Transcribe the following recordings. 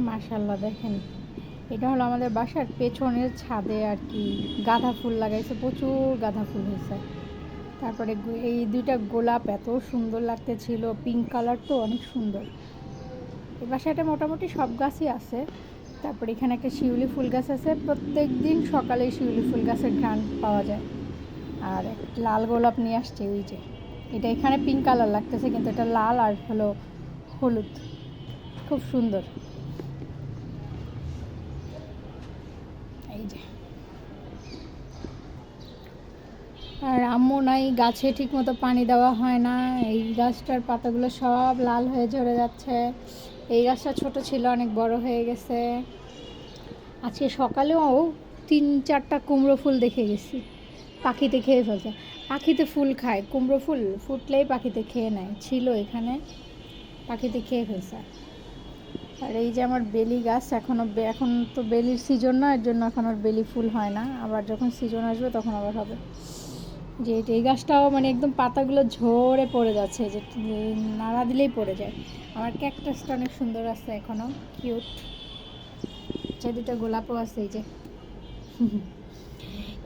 মাশাআল্লাহ দেখেন, এটা হলো আমাদের বাসার পেছনের ছাদে আর কি গাঁদা ফুল লাগাইছে, প্রচুর গাঁদা ফুল হয়েছে। তারপরে এই দুইটা গোলাপ এত সুন্দর লাগতেছিল, পিঙ্ক কালার, তো অনেক সুন্দর। এই বাসাটা মোটামুটি সব গাছই আছে। তারপরে এখানে একটা শিউলি ফুল গাছ আছে, প্রত্যেক দিন সকালে শিউলি ফুল গাছের ঘ্রাণ পাওয়া যায়। আর লাল গোলাপ নিয়ে আসছে, ওই যে এটা এখানে পিঙ্ক কালার লাগতেছে, কিন্তু এটা লাল আর হলো হলুদ, খুব সুন্দর। এই যে, আর আম্মু নাই, গাছে ঠিক মতো পানি দেওয়া হয় না, এই গাছটার পাতাগুলো সব লাল হয়ে ঝরে যাচ্ছে। এই গাছটা ছোট ছিল, অনেক বড় হয়ে গেছে। আজকে সকালেও 3-4টা কুমড়ো ফুল দেখে গেছি, পাখিতে খেয়ে ফেলছে। পাখিতে ফুল খায়, কুমড়ো ফুল ফুটলেই পাখিতে খেয়ে নেয়, ছিল এখানে, পাখিতে খেয়ে ফেলছে। আর এই যে আমার বেলি গাছ, এখন তো বেলির সিজন না, এর জন্য এখন আর বেলি ফুল হয় না, আবার যখন সিজন আসবে তখন আবার হবে। যে এই গাছটাও মানে একদম পাতাগুলো ঝরে পড়ে যাচ্ছে, যে নাড়া দিলেই পড়ে যায়। আমার ক্যাকটাসটা অনেক সুন্দর আছে এখনও, কিউট। যে দুটো গোলাপও আছে, এই যে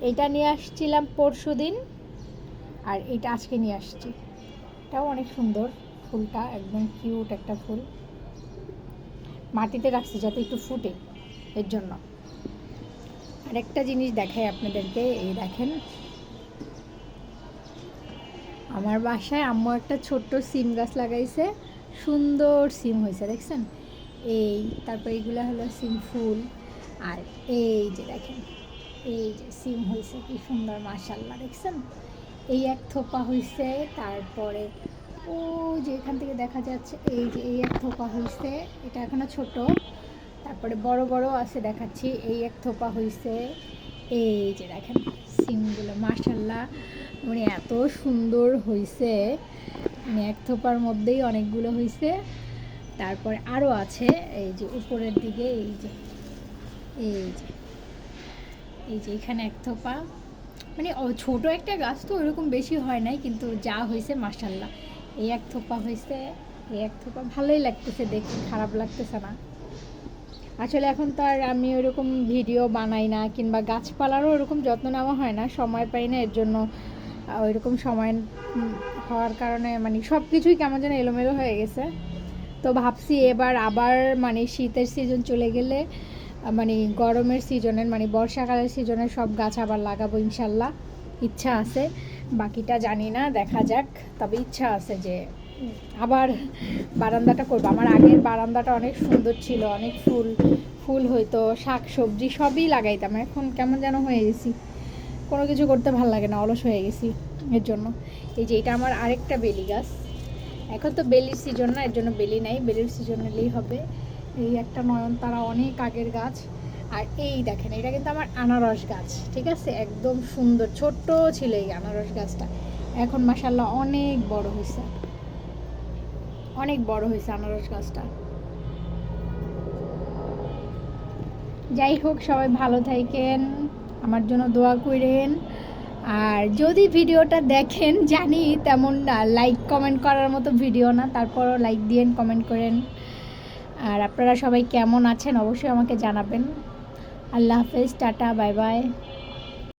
এইটা নিয়ে আসছিলাম পরশু দিন, আর এইটা আজকে নিয়ে আসছি। এটাও অনেক সুন্দর, ফুলটা একদম কিউট একটা ফুল। মাটিতে রাখছি যাতে একটু ফুটে, এর জন্য। আরেকটা জিনিস দেখাই আপনাদেরকে, এই দেখেন আমার বাসায় আম্মু একটা ছোট্ট সিম গাছ লাগাইছে, সুন্দর সিম হয়েছে দেখছেন। এই তারপর এইগুলো হলো সিম ফুল। আর এই যে দেখেন, এই যে সিম হয়েছে কি সুন্দর, মাশাআল্লাহ দেখছেন। এই এক থোপা হয়েছে, তারপরে ও যে এখান থেকে দেখা যাচ্ছে, এই যে এই এক থোপা হয়েছে, এটা এখনো ছোট। তারপরে বড় বড় আছে, দেখাচ্ছি, এই এক থোপা হয়েছে। এই যে দেখেন সিমগুলো, মাশাআল্লাহ মানে এত সুন্দর হয়েছে, মানে এক থোপার মধ্যেই অনেকগুলো হয়েছে। তারপরে আরও আছে, এই যে উপরের দিকে, এই যে এই যে এই যে এখানে এক থোপা, মানে ছোট একটা গাছ তো ওইরকম বেশি হয় নাই, কিন্তু যা হয়েছে মাশাআল্লাহ। এই এক থোপা হয়েছে, এই এক থোপা, ভালোই লাগতেছে দেখতে, খারাপ লাগতেছে না। আসলে এখন তো আর আমি ওইরকম ভিডিও বানাই না, কিংবা গাছপালারও ওরকম যত্ন নেওয়া হয় না, সময় পাই না, এর জন্য ওইরকম সময় হওয়ার কারণে মানে সব কিছুই কেমন যেন এলোমেলো হয়ে গেছে। তো ভাবছি এবার আবার মানে শীতের সিজন চলে গেলে, মানে গরমের সিজনের মানে বর্ষাকালের সিজনের সব গাছ আবার লাগাবো ইনশাল্লাহ, ইচ্ছা আছে। বাকিটা জানি না, দেখা যাক। তবে ইচ্ছা আছে যে আবার বারান্দাটা করবো। আমার আগের বারান্দাটা অনেক সুন্দর ছিল, অনেক ফুল হইতো, শাক সবজি সবই লাগাইতাম। এখন কেমন যেন হয়ে গেছি, কোনো কিছু করতে ভালো লাগে না, অলস হয়ে গেছি এর জন্য। এই যে এটা আমার আরেকটা বেলি গাছ, এখন তো বেলির সিজন না, এর জন্য বেলি নাই, বেলির সিজন এলেই হবে। এই একটা নয়নতারা, অনেক আগের গাছ। আর এই দেখেন, এটা কিন্তু আমার আনারস গাছ, ঠিক আছে, একদম সুন্দর, ছোট্ট ছিল এই আনারস গাছটা, এখন মাশাআল্লাহ অনেক বড় হয়েছে, অনেক বড় হয়েছে আনারস গাছটা। যাই হোক, সবাই ভালো থাকেন, আমার জন্য দোয়া করেন। আর যদি ভিডিওটা দেখেন, জানি তেমন লাইক কমেন্ট করার মতো ভিডিও না, তারপরও লাইক দিয়েন, কমেন্ট করেন। আর আপনারা সবাই কেমন আছেন অবশ্যই আমাকে জানাবেন। আল্লাহ হাফেজ, টাটা, বাই বাই।